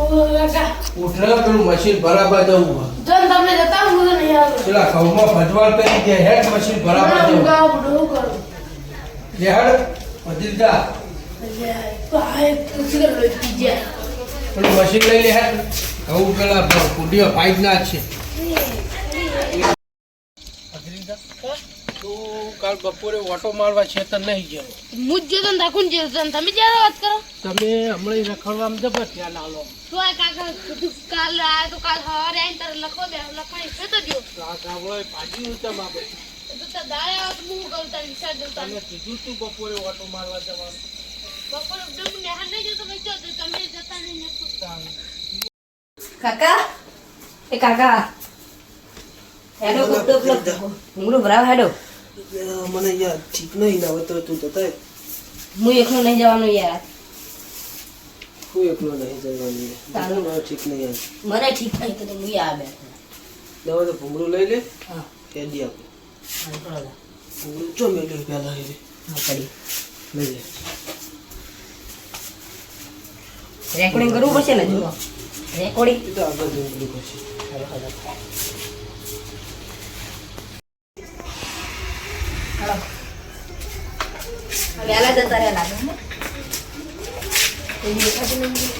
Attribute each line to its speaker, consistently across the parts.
Speaker 1: ઉઠરા પેલું મશીન બરાબર જવું
Speaker 2: જન તમે જતા હું નહીં આવું
Speaker 1: પેલા ઘઉંમાં ભજવાડ કરી દે હેડ મશીન બરાબર જવું
Speaker 2: ગાવ બડો કરો
Speaker 1: લે હેડ વજીર જા
Speaker 2: પાય સિગર લઈ ગયા
Speaker 1: પેલું મશીન લઈ લે હેડ ઘઉં પેલા કુડીઓ પાઇપ ના છે તું કાલ બપોરે ઓટો મારવા છેતર નહીં ગયો
Speaker 2: મુજ જે તન રાખું જે તન તમે જ્યારે વાત કરો
Speaker 1: તમે હમણાં રખડવામાં જબર ત્યાં લાલો
Speaker 2: તો આ કાકા કીધું કાલ આયા તો કાલ હવારે આઈને તારે લખો દે લખણી છે તો દયો
Speaker 1: આ કાવળો પાજી ઉતમ આપે
Speaker 2: તો દાડે આવત હું કહું તાર વિચાર દઉં તારે
Speaker 1: તમે કીધું તું બપોરે ઓટો મારવા જવાનું
Speaker 2: બપોર ડમ નેહા નહીં જતો ભાઈ જો તમે જતા નહીં નતું
Speaker 3: કાકા એ કાકા હેડો કુત્તો પ્લગ મુંગળું ભરાવ હેડો
Speaker 4: મને યાર ઠીક નહીં ના તો તું જતા
Speaker 3: હું એકલો નહીં જવાનું યાર
Speaker 4: હું એકલો નહીં જવાનું તારું મને ઠીક નહીં યાર
Speaker 3: મને ઠીક નહીં તો હું આ બેઠો
Speaker 4: દવા તો ભૂંગળું લઈ લે
Speaker 3: હા
Speaker 4: કેદી આપે
Speaker 3: હા
Speaker 4: ભૂંગળું ચો મેલ્યું પહેલા લઈ લે
Speaker 3: પડી
Speaker 4: લઈ લે
Speaker 3: રેકોર્ડિંગ કરવું પડશે ને જો રેકોર્ડિંગ
Speaker 4: એ તો આગળ ભૂંગળું કરશે
Speaker 3: વેલા જતા રહ્યા લાગે ને કોઈ દેખાતું નહીં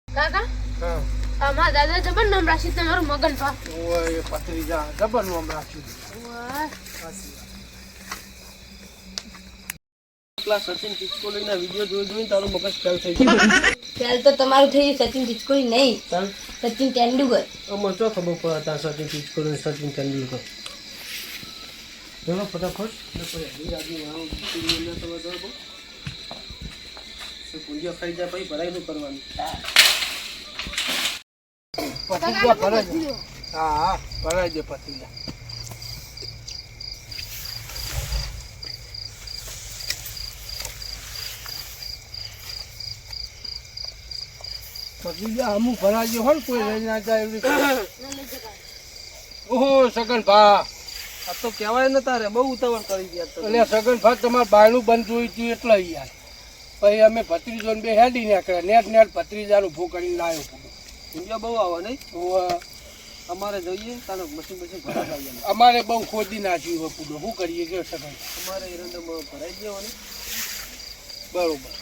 Speaker 2: કાકા
Speaker 1: હા
Speaker 2: અમારા દાદા જબર નામ રાશી તમારું મગન પા
Speaker 1: ઓય પતરી જા જબર નામ રાખ્યું
Speaker 4: પેલા સચિન પિચકોલીના વિડિયો જોઈને તારું મગજ ફેલ થઈ ગયું
Speaker 3: ચાલ તો તમારું થઈ ગયું સચિન પિચકોલી નહીં
Speaker 4: ચાલ
Speaker 3: સચિન તેંડુલકર
Speaker 4: અમને ચો ખબર પડે તાર સચિન પિચકોલી સચિન તેંડુલકર ચલો ફટાફટ પૂંજીઓ ખાઈ જાય પછી ભરાઈ નું કરવાનું
Speaker 1: પતરીજા ભરાય છે. હા હા ભરાય છે પતરીજા પતરીજા અમુક ભરાય છે હોય ને કોઈ લઈ ના જાય એવી ઓહો સગન ભા
Speaker 4: આ તો કહેવાય ને તારે બહુ ઉતાવળ કરી ગયા તો
Speaker 1: એટલે સગન ભા તમારે બાયણું બંધ જોઈ હતું એટલે યાર પછી અમે ભત્રીજોને બે હેડી નાખ્યા નેટ નેટ ભત્રીજાનું ઉભું કરીને લાવ્યો
Speaker 4: પૂંજીઓ બહુ આવે નહીં
Speaker 1: તો
Speaker 4: અમારે જોઈએ તારે મશીન મશીન ભરાઈ જાય
Speaker 1: અમારે બહુ ખોદી નાખ્યું હોય પૂડો શું કરીએ કે સગન
Speaker 4: અમારે એરંડામાં ભરાઈ ગયો ને
Speaker 1: બરોબર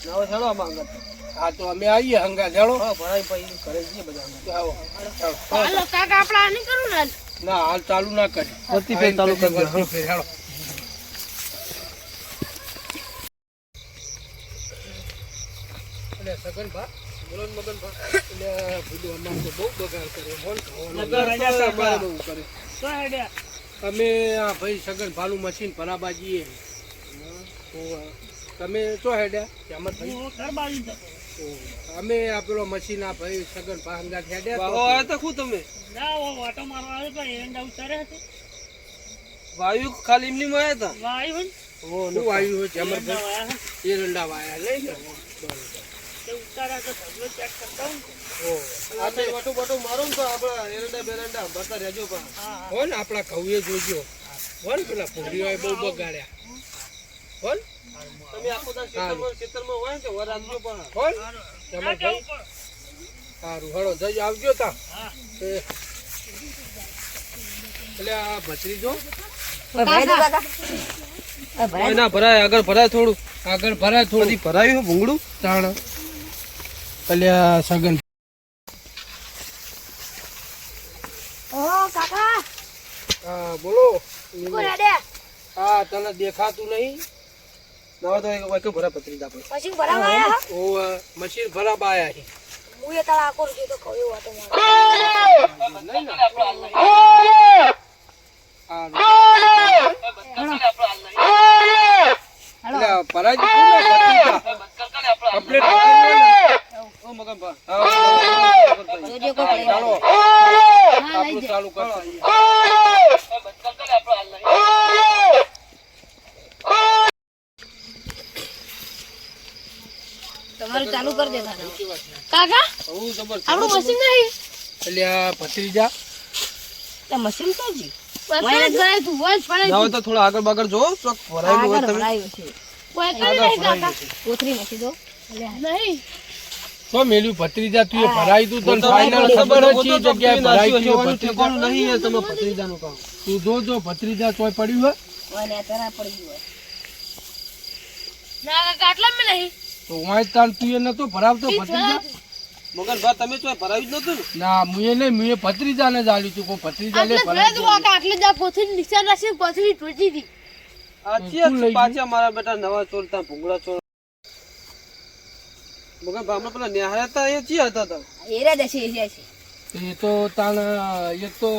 Speaker 4: નાવ હેડો આમાં આગળ
Speaker 1: હા તો અમે આવીએ હંગા ઝાડો
Speaker 4: હા ભરાઈ પછી ઘરે જઈએ બધા
Speaker 1: આવો ચાલો
Speaker 2: હાલો કાકા આપણા નહીં કરું ને
Speaker 1: ના હાલ ચાલુ ના કરી
Speaker 4: વરતી ફેર ચાલુ કરી દે.
Speaker 1: વરતી ફેર, હાલો. એટલે સગનભા, બોલો ને મગનભા, એટલે ભૂલું અમારે તો બહુ બગાડ કરે, બોલ, અમારે બહુ કરે. અમે આ ભાઈ સગનભાનું મશીન ભરાવા જઈએ. તમે શું હેડ્યા એમાં અમે આ પેલો મશીન આ ભાઈ સગનભા હંગાત હેડ્યા
Speaker 4: વાહો
Speaker 1: તો
Speaker 4: આવ્યા તા શું તમે વાયુ ખાલી એમની માં આવ્યા
Speaker 1: શું આવ્યું હોય જમરભાઈ એરંડા વાયા લઈ લો
Speaker 4: આપણે વટો બટો મારો ને તો આપણા એરંડા બેરંડા ભરતા રહેજો પણ
Speaker 1: હો ને આપણા ઘઉએ જોજો હો ને પેલા પૂરીઓ બહુ બગાડ્યા હો ને
Speaker 4: તમે આખો દાન ખેતરમાં હોય ને કે વર આપજો પણ
Speaker 1: હો ને જમરભાઈ સારું હળો જઈ આવજો તા એટલે આ ભત્રીજો
Speaker 3: ભરાઈ દો કાકા
Speaker 4: કોઈ ના ભરાય આગળ ભરાય થોડું
Speaker 1: આગળ ભરાય થોડી
Speaker 4: ભરાયું ભૂંગળું
Speaker 1: તાણ અલ્યા સગન
Speaker 2: ઓ કાકા
Speaker 1: હા બોલો
Speaker 2: કોણ હેડે
Speaker 1: હા તને દેખાતું નહીં
Speaker 4: ના તો એક ભરા પત્રી આપણે
Speaker 2: પછી ભરાવા આયા
Speaker 1: ઓ મશીન ભરાવા આયા છે
Speaker 2: હું એ તારા આકોર જો તો કયો વાતો મારો
Speaker 1: નહીં ને એટલે ભરાઈ દીધું ને ભત્રીજા. કમ્પ્લીટ ભરાઈ ગયું ને?
Speaker 4: ઓ મગનભા
Speaker 3: જોજો કોઈ
Speaker 1: ચાલો
Speaker 2: હા લઈ
Speaker 1: આપણું
Speaker 2: જા
Speaker 1: ચાલુ કરતા જઈએ.
Speaker 3: તમારું ચાલુ કરી દેતા
Speaker 2: કાકા
Speaker 1: બહુ જબરજસ્ત.
Speaker 2: આપણું મશીન નહીં
Speaker 1: એટલે આ ભત્રીજા
Speaker 3: મશીન તો જી
Speaker 2: મશીન જ ગણાય તું વંશ પડે
Speaker 5: ના હોય તો થોડા આગળ બાગળ જો ચોક ભરાયેલું હોય
Speaker 3: આગળ
Speaker 5: તમે
Speaker 3: ભરાયું છે
Speaker 2: કોઈ કરી નહીં કાકા
Speaker 3: કોથરી નાખી દો
Speaker 2: નહીં
Speaker 1: તો મેલ્યું ભત્રીજા તું એ ભરાઈ તું તને ફાઇનલ ખબર હતી જગ્યાએ ભરાઈ તું એ ભત્રીજા.
Speaker 5: નહીં યાર તમે ભત્રીજાનું કામ
Speaker 1: તું જો ભત્રીજા તોય પડ્યું હોય
Speaker 3: અને તરા પડી ગયું
Speaker 2: ના કાકા આટલા મેં નહીં
Speaker 1: તો વાંચ તાણ તું એ નતો ભરાવતો ભત્રીજા.
Speaker 5: મગનભા તમે તો ભરાયું જ નતું ને
Speaker 1: ના મુએ નહીં મુએ ભત્રીજાને જ આલ્યું તું કોઈ ભત્રીજા લે
Speaker 2: આટલે ભરાય તો કાકા આટલે જ આ કોથળી નિશાન રાખી કોથળી તૂટી હતી
Speaker 5: આ છે પાછા મારા બેટા નવા ચોરતા ભૂંગળા ચોર મગનભા હમણાં પેલા ન્યાહાયા હતા એ ચિયા હતા તા
Speaker 3: એરા દશે છે
Speaker 1: એ તો તાણ એક તો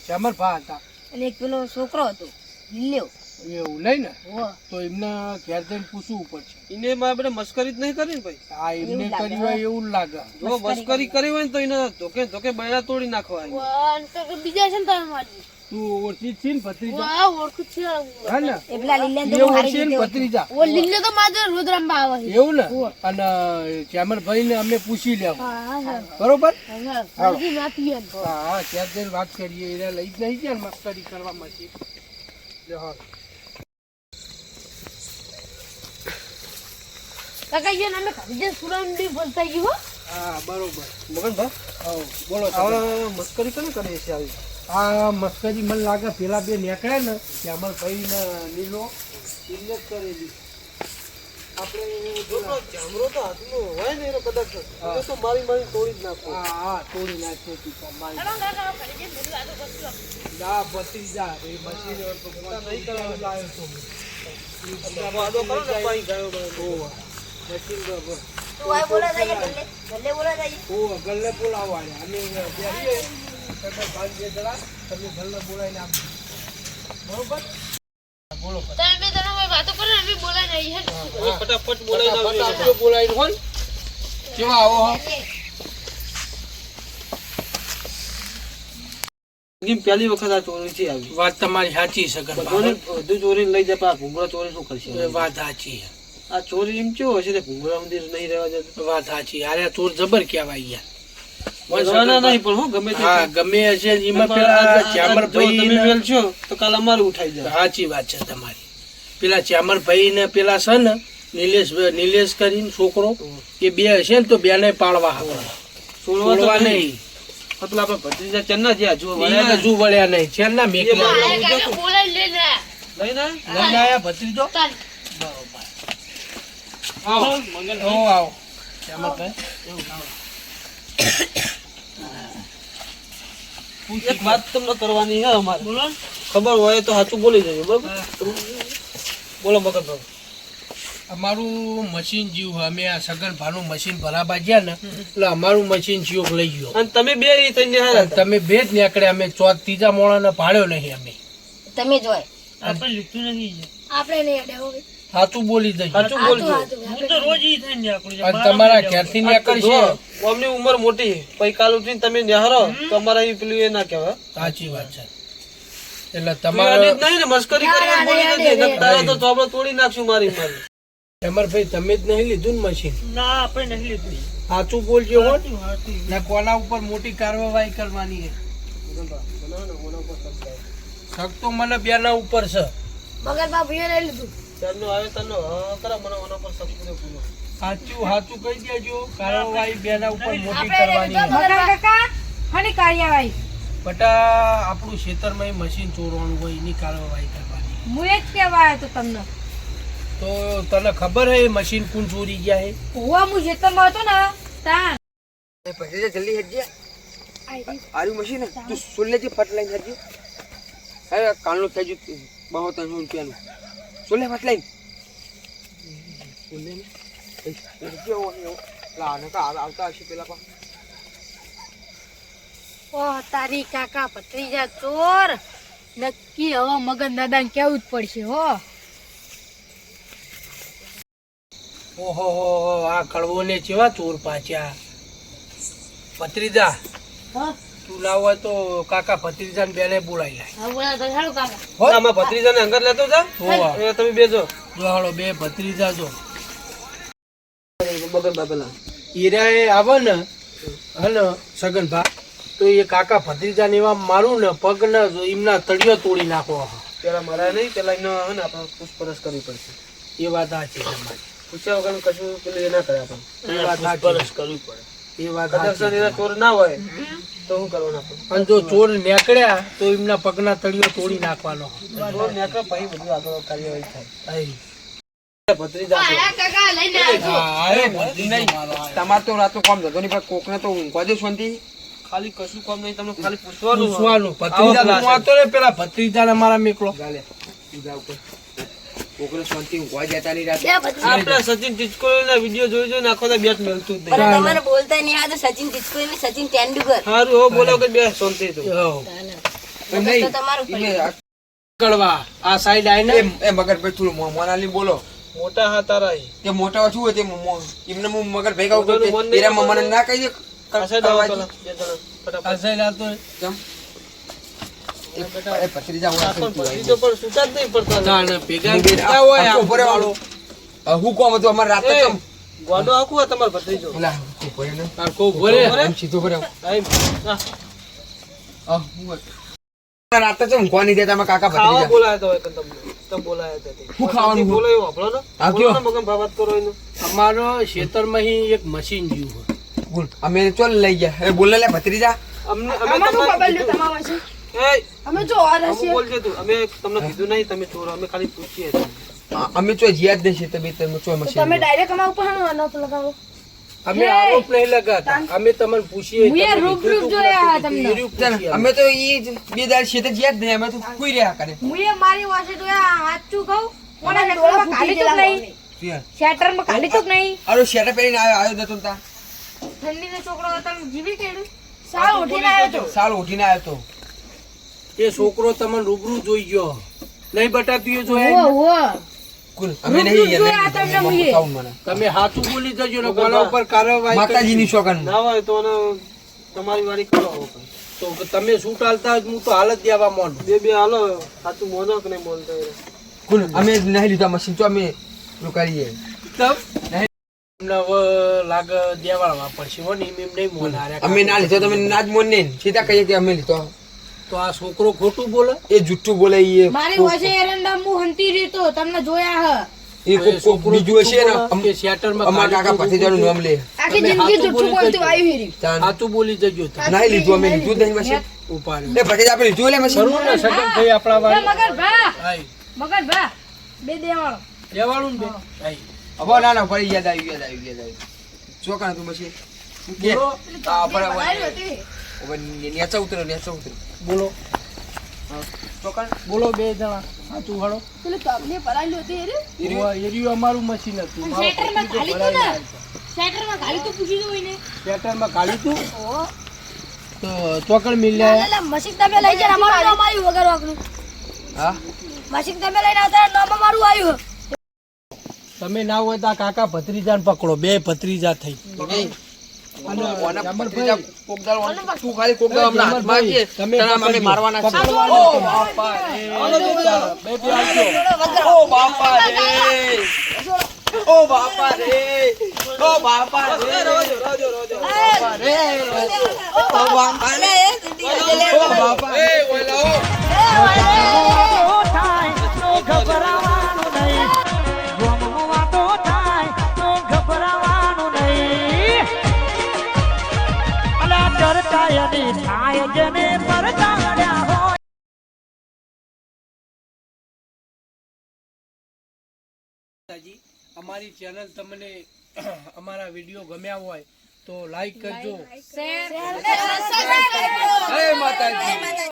Speaker 1: ચામર ભા હતા
Speaker 3: અને એક પેલો છોકરો હતો લીલ્યો
Speaker 1: એવું લઈ ને
Speaker 3: હો
Speaker 1: તો એમને ઘેર જઈને પૂછવું પડશે.
Speaker 5: એને મારા બેટા મસ્કરી જ નહીં કરી ને ભાઈ
Speaker 1: આ એમને કરી હોય એવું લાગે.
Speaker 5: જો મસ્કરી કરી હોય ને તો એને ધોકે ધોકે બૈરા તોડી નાખવા
Speaker 2: વન કાકા બીજા છે ને તમે મારી
Speaker 1: તું ઓળખી જ છે ને ભત્રીજા
Speaker 2: વાહ ઓળખું છે
Speaker 1: હા ને
Speaker 3: એ પેલા લીલ્યા
Speaker 1: એ
Speaker 3: તો હારી
Speaker 1: ઓળખી ને
Speaker 3: રીતે
Speaker 1: ભત્રીજા
Speaker 2: ઓ લીલે તો માજે રોજ રંબા આવે છે
Speaker 1: એવું ને અને ચામરભાઈ ને અમે પૂછી લેવું
Speaker 2: હા હા
Speaker 1: બરોબર.
Speaker 2: હા હજી ના પીએ
Speaker 1: હા હા ત્યાં જઈને વાત કરીએ એને લઈ જ નહીં ગયા ને મસ્કરી કરવા માંથી. હા
Speaker 2: કાકા યે નામે ખાલી સુરમ દી બોલતા ગયો
Speaker 1: હા બરોબર.
Speaker 5: મગનભા
Speaker 1: હા બોલો તમે.
Speaker 5: આવા મસ્કરી કોને કરી છે આવી
Speaker 1: આ મસ્કરી મને લાગે પેલા બે નીકળ્યા ને ચામરભાઈ ને નીલો એમને જ કરેલી. આપણે
Speaker 5: છોકરો જામરો તો હાથમાં હોય ને એનો કદાચ એ તો મારી મારી તોડી જ નાખો
Speaker 1: હા હા તોડી નાખ્યો તું તમારી.
Speaker 2: કાકા ખાલી મેરું આદો બસલો
Speaker 1: જા ભત્રીજા એ મશીન તો નહીં કરવા લાવ્યો છું.
Speaker 5: વાદો કરો ને પાઈ ગયો બરાબર
Speaker 1: ઓવા મશીન બરાબર.
Speaker 3: તો આ બોલા જાય ગલ્લે બોલા જાય
Speaker 1: ઓવા ગલ્લે બોલાવવાના અમે બેસીએ તમે ભાગ્ય જરા તમે ગલ્લે બોલાવીને આપજો બરોબર. બોલો
Speaker 2: તમે બે જણા વાતો કરો ને અમે બોલાય નહીં હે
Speaker 5: ફટાફટ બોલાઈ
Speaker 1: ફટાફટ
Speaker 5: નાખજો
Speaker 1: આપજો બોલાવીને હોન કેવા આવો હો.
Speaker 5: પહેલી વખત આ ચોરી છે આવી
Speaker 1: વાત તમારી સાચી છે ગરબા.
Speaker 5: બધું ચોરી લઈ જાય પણ ભૂંગળા ચોરી શું કરશે
Speaker 1: એ વાત સાચી છે.
Speaker 5: આ ચોરી એમ કેવો હશે ભૂંગળા મંદિર નહીં રહેવા જતું
Speaker 1: વાત સાચી. અરે ચોર જબર કહેવાય યાર.
Speaker 5: ભગવાના નહીં પણ હું ગમે તે
Speaker 1: હા ગમે હશે એમાં પેલા ચામરભાઈ
Speaker 5: તમે
Speaker 1: ને-
Speaker 5: વેલ છો તો કાલ અમારું ઉઠાઈ જાય
Speaker 1: સાચી વાત છે તમારી. પેલા ચામરભાઈ ને પેલા છે ને નિલેશ કરીને છોકરો એ બે હશે ને તો બેને પાળવા આપણે
Speaker 5: છોડવા
Speaker 1: છોડવા
Speaker 5: તો
Speaker 1: નહીં.
Speaker 5: નહીં એટલે આપણે ભત્રીજા ચન્ના જ્યાં જો
Speaker 1: ઈ હજુ વળ્યા નહીં છે ના મેકલા
Speaker 2: અરે કાકા બોલાય લે ને
Speaker 5: લઈને
Speaker 1: લઈને આયા ભત્રીજો.
Speaker 2: ચાલ
Speaker 1: આવો આવો આવો ચામરભાઈ.
Speaker 5: એક વાત તમને કરવાની છે અમારે ખબર હોય તો સાચું બોલી જજો બરોબર બોલો મગનભાઈ
Speaker 1: અમારું મશીન જીવ અમે આ સગન ભાનું મશીન ભરાવા ગયા ને એટલે અમારું મશીન જીવ લઈ ગયો.
Speaker 5: અને તમે બે ઈ થઈને હારા હતા.
Speaker 1: તમે બે જ નીકળ્યા અમે ચોથ ત્રીજા મોણાને ભાડ્યો નહીં અમે.
Speaker 3: તમે જોય
Speaker 5: આપણે લીધું નથી
Speaker 2: આપણે નહીં અડે હવે
Speaker 1: સાચું બોલી દઈએ.
Speaker 5: સાચું બોલજો
Speaker 2: હું તો રોજ ઈ થઈને નીકળું
Speaker 1: અને તમારા ઘેરથી નીકળશે.
Speaker 5: અમની ઉંમર મોટી પછી કાલ ઉઠીને તમે નિહારો તો અમારા અહીં પેલું એ ના કહેવાય
Speaker 1: સાચી વાત છે. એટલે
Speaker 5: તમારે
Speaker 1: તમારે
Speaker 5: નહીં ને મસ્કરી કરી બોલી નથી નકર તો ચોપડો તોડી નાખશું મારી
Speaker 1: ચામરભાઈ તમે જ નહીં લીધું ને મશીન.
Speaker 5: ના આપણે નહીં લીધું
Speaker 1: સાચું બોલજો હો. ને કોના ઉપર મોટી કાર્યવાહી કરવાની છે. શક તો મને બેના ઉપર છે.
Speaker 2: મગર બાપુએ લઈ લીધું
Speaker 5: ચારનો આવે તનો કરા મને ઓના પર સબ પૂરો
Speaker 1: સાચું સાચું કહી દેજો. કાર્યવાહી બેના ઉપર મોટી
Speaker 2: આપણે
Speaker 1: કરવાની
Speaker 2: લીધો
Speaker 1: છે.
Speaker 2: મગર કાકા
Speaker 3: હની કાર્યવાહી
Speaker 1: બટા આપણું ખેતરમાં મશીન ચોરવાનું હોય એની કાર્યવાહી કરવાની.
Speaker 3: હું એ જ કહેવાય તો તમને
Speaker 1: તો તને ખબર હે એ મશીન કોણ ચોરી ગયા હે?
Speaker 3: હોવા હું ખેતરમાં હતો ને તાન
Speaker 5: પછી જલ્દી હેજે આરી મશીન તું સુલ્લેજી ફટ લઈને હેજે અરે કાનનું થઈ ગયું 300 રૂપિયાનું સુલ્લે ફટ લઈને સુલ્લે ને આવતા હશે પેલા પા
Speaker 2: ઓહ તારી કાકા ભત્રીજા ચોર નક્કી હવે મગન દાદાને કેવું જ પડશે હો
Speaker 1: ઓહો આ કડવો ને કેવા ચોર પાછા. ભત્રીજા તું લાવો તો કાકા ભત્રીજા ને બેને બોલાવી લાય.
Speaker 2: હા બોલા તો સારું કાકા
Speaker 1: હો?
Speaker 5: આમાં ભત્રીજાને અંગત લેતો જા
Speaker 1: હોવા.
Speaker 5: એ તમે બેજો
Speaker 1: જો હાલો બે ભત્રીજા જો
Speaker 5: મગન બાબેલા
Speaker 1: હીરાએ આવે ને હને સગનભા તો એ કાકા ભત્રીજા ને એવા મારું ને પગ ને એમના તળિયો તોડી નાખો.
Speaker 5: પેલા મરાય નહીં, પેલા એનો હે ને આપણે પૂછપરછ કરવી પડશે.
Speaker 1: એ વાત સાચી તમારી.
Speaker 5: પૂછ્યા વગર કશું પેલું એ ના કરે આપણે.
Speaker 1: એ વાત સાચી કરવી પડે. એ વાત
Speaker 5: કદાચ
Speaker 1: સાચી.
Speaker 5: એના ચોર ના હોય તો શું કરવાનું આપણે?
Speaker 1: અને જો ચોર નીકળ્યા તો એમના પગના તળિયો તોડી નાખવાનો.
Speaker 5: ચોર નીકળે પછી બધું આગળ કાર્યવાહી થાય.
Speaker 1: આઈ.
Speaker 5: ભત્રીજા છે.
Speaker 2: આયા કાકા લઈને આવજો.
Speaker 1: હા,
Speaker 5: અરે
Speaker 1: અરે
Speaker 5: ભત્રીજા નહીં. તમારે તો રાતો કામ ધંધો નહીં, પણ કોકને તો ઊંઘવા દે શાંતિ.
Speaker 1: ખાલી કશું કામ નહીં, તમને ખાલી પૂછવાનું.
Speaker 5: પૂછવાનું.
Speaker 1: ભત્રીજા તું આતો રે પેલા ભત્રીજાને મારા મેકલો.
Speaker 5: ચાલે ઊંઘા ઉપર. કોકને શાંતિ ઊંઘવા જતા નહીં રાતે.
Speaker 2: બે ભત્રીજા.
Speaker 1: આપડા સચિન ટિચકોલીના વિડિયો જોઈ જોઈને આખો દા બેટ મેલતું જ
Speaker 3: અને
Speaker 1: નહીં.
Speaker 3: તમારે બોલતા નહીં આ તો સચિન ટિચકોઈ ને સચિન તેંડુલકર.
Speaker 1: હારું હો બોલો કે બે શાંતિ તો.
Speaker 5: એમ
Speaker 3: મગજ
Speaker 5: નહીં.
Speaker 3: તો તમારું
Speaker 5: ઈને
Speaker 1: કળવા આ સાઈડ આઈને
Speaker 5: એ મગરભાઈ થોડું મોનાલી બોલો.
Speaker 1: મોટા હા તારા
Speaker 5: તે મોટા શું હોય તે એમને હું મગર ભેગા ઉઠો
Speaker 1: મોટાનું મન નહીં
Speaker 5: એરા મને ના કહી દે
Speaker 1: આ સાઈડ આવો પેલા બે જણા ફટાફટ. આ સાઈડ આવતો
Speaker 5: જમ. એ ભત્રીજા હોય
Speaker 1: પણ ભત્રીજો પણ સુતા જ નહીં પડતા. ના ના ભેગા
Speaker 5: હું બે-
Speaker 1: થતા હોય
Speaker 5: આ ઉભો રહે વાળો. હું કોમ હતું અમારે રાતે
Speaker 1: એ,
Speaker 5: કેમ
Speaker 1: ગોડો આખું આ તમારો ભત્રીજો.
Speaker 5: ઓલા ઉભો રહે ને
Speaker 1: આ કો ભરે
Speaker 5: એમ સીધો ભરે
Speaker 1: આઈ ના
Speaker 5: રાતે તો ઊંઘવા નહીં દેતા અમે કાકા
Speaker 1: ખાવા
Speaker 5: ભત્રીજા
Speaker 1: બોલાયા તો હોય કે તમને તમે બોલાયા હતા તે.
Speaker 5: શું ખાવાનું?
Speaker 1: બોલો એવું આપણો ને
Speaker 5: હા,
Speaker 1: બોલો
Speaker 5: કયો?
Speaker 1: ને મગન ભાવાત કરો એનું. અમારો ખેતરમાં અહીં એક મશીન જ્યું હોય.
Speaker 5: બોલ અમે ચોલ લઈ ગયા એ બોલ લે ભત્રીજા
Speaker 1: અમને અમે તમને કીધું. એય,
Speaker 2: અમે જો આ
Speaker 1: અમુ બોલજે તું. અમે તમને કીધું નહીં તમે ચોરો, અમે ખાલી પૂછીએ છીએ.
Speaker 5: અમે ચો જીયા જ નહીં છે તમે ચો મશીન
Speaker 2: ડાયરેક્ટ અમારા ઉપર આનો લગાવો.
Speaker 1: અમે આરોપ નહીં લગાતા, અમે તમને પૂછીએ.
Speaker 2: હું યાર
Speaker 1: તમે
Speaker 2: રૂબરૂ
Speaker 1: કીધું
Speaker 2: જોયા
Speaker 1: તું
Speaker 2: તમને.
Speaker 1: હીરું પૂછીએ.
Speaker 5: અમે તો ઈ જ બે દાડ છે જીયા જ નહીં અમે તો કોઈ રહ્યા કરે
Speaker 2: હું એ મારી વાસે તો સાચું કહું કોના શેટરમાં કાઢી તો નહીં શેટરમાં કાઢી તો નહીં
Speaker 5: અરે શેટા પહેરીને આવ્યો નતો તા
Speaker 2: ઠંડીનો છોકરો હતો જીવી કેડું સાવ ઉઠીને આવ્યો તો
Speaker 5: સાલ ઉઠીને આવ્યો તો
Speaker 1: એ છોકરો તમને રૂબરૂ જોઈ ગયો નહીં બટા તું એ જોયા
Speaker 2: ઓ ઓ
Speaker 5: કુલ અમે નહીં
Speaker 2: જોયા તમને મુએ.
Speaker 5: મને
Speaker 1: તમે હાથું બોલી જજો ને કોના ઉપર કાર્યવાહી
Speaker 5: માતાજીની શોકન
Speaker 1: ના હોય તો ને તમારી વાળી કરો. તો તમે શું ટાલતા હોય હું તો હાલત દેવા મોન બે હાલો સાચું મોનો કે નહીં બોલતા એ.
Speaker 5: કુલ અમે નહીં લીધા મશીન તો અમે પેલું કરીએ
Speaker 1: એમને હવે લાગ દેવાળવા પડશે હો ને એમ નહીં મોન હાર્યા.
Speaker 5: અમે ના લીધો તમે ના જ મોન નહીં સીધા કહીએ કે અમે લીધો
Speaker 1: તો આ છોકરો ખોટું બોલે.
Speaker 5: એ જુઠ્ઠું બોલે એ
Speaker 2: મારી વાસે એરંડા મુ હંતી રીતો તમને જોયા હ
Speaker 5: એ કોક બીજું હશે ને
Speaker 1: કે શેટરમાં
Speaker 5: અમારા કાકા ભત્રીજાનું નામ લે
Speaker 2: આખી
Speaker 1: તમે
Speaker 2: જિંદગી
Speaker 1: હાચું
Speaker 2: જુઠ્ઠું
Speaker 1: બોલી
Speaker 2: બોલતું
Speaker 1: જજો.
Speaker 2: આવ્યું હેરી
Speaker 1: સાચું બોલી જજો તમે.
Speaker 5: નહીં લીધું અમે લીધું જ નહીં મશીન
Speaker 1: ઉપાડ્યું.
Speaker 5: એ ભત્રીજા આપણે લીધું લે મશીન
Speaker 1: ખરું ને સગન ભાઈ આપણા વાળી.
Speaker 2: મગર ભા
Speaker 1: હાય.
Speaker 2: મગર ભા બે દેવાળો
Speaker 1: દેવાળું ને બે. હાય.
Speaker 5: હવે ના ના ફરી યાદ આવ્યું ચોકણ હતું મશીન કે આ પર
Speaker 2: બનાવ્યું હતી.
Speaker 5: હવે નેચા ઉતરો
Speaker 1: બોલો
Speaker 5: ચોકણ
Speaker 1: બોલો બે જણા સાચું હાલો.
Speaker 2: પેલું તબલી ભરાયેલું હતી હેરી
Speaker 1: એરિયું અમારું મશીન હતું. મારો
Speaker 2: શેટરમાં
Speaker 1: પત્રીજો
Speaker 2: ખાલી તો
Speaker 1: ભરાઈને
Speaker 2: ને શેટરમાં ખાલી તો પૂછી દો એને
Speaker 1: શેટરમાં કાઢી તું
Speaker 2: ઓ
Speaker 1: તો ચોકડ મિલ્યા.
Speaker 2: એટલે મશીન તમે લઈ જાય અમારું નામ આવ્યું વગર વાકનું
Speaker 5: હા
Speaker 2: મશીન તમે લઈને આવતા નામ અમારું આવ્યું
Speaker 1: તમે ના હોય તો આ કાકા ભત્રીજાને પકડો. બે ભત્રીજા થઈ.
Speaker 5: ભત્રીજા કોક દાળ વાળું. તું ખાલી કોક દાળ હમણાં હાથમાં આપજે.
Speaker 1: તમે
Speaker 5: તારા અમે
Speaker 1: પકડજો.
Speaker 5: મારવાના છે.
Speaker 1: પકડવાના
Speaker 5: ઓ
Speaker 1: છે.
Speaker 5: બાપા રે.
Speaker 1: હાલો બે જણા. બે બે આવજો.
Speaker 5: ઓ બાપા રે. ઓ બાપા રે. ઓ બાપા રે. બાપા રે. ઓ બાપા રે. ઓ બાપા રે. ઓલા ઓ.
Speaker 1: અમારી ચેનલ તમને અમારા વિડીયો ગમ્યા હોય તો લાઈક કરજો.
Speaker 2: શેર
Speaker 5: જય માતાજી.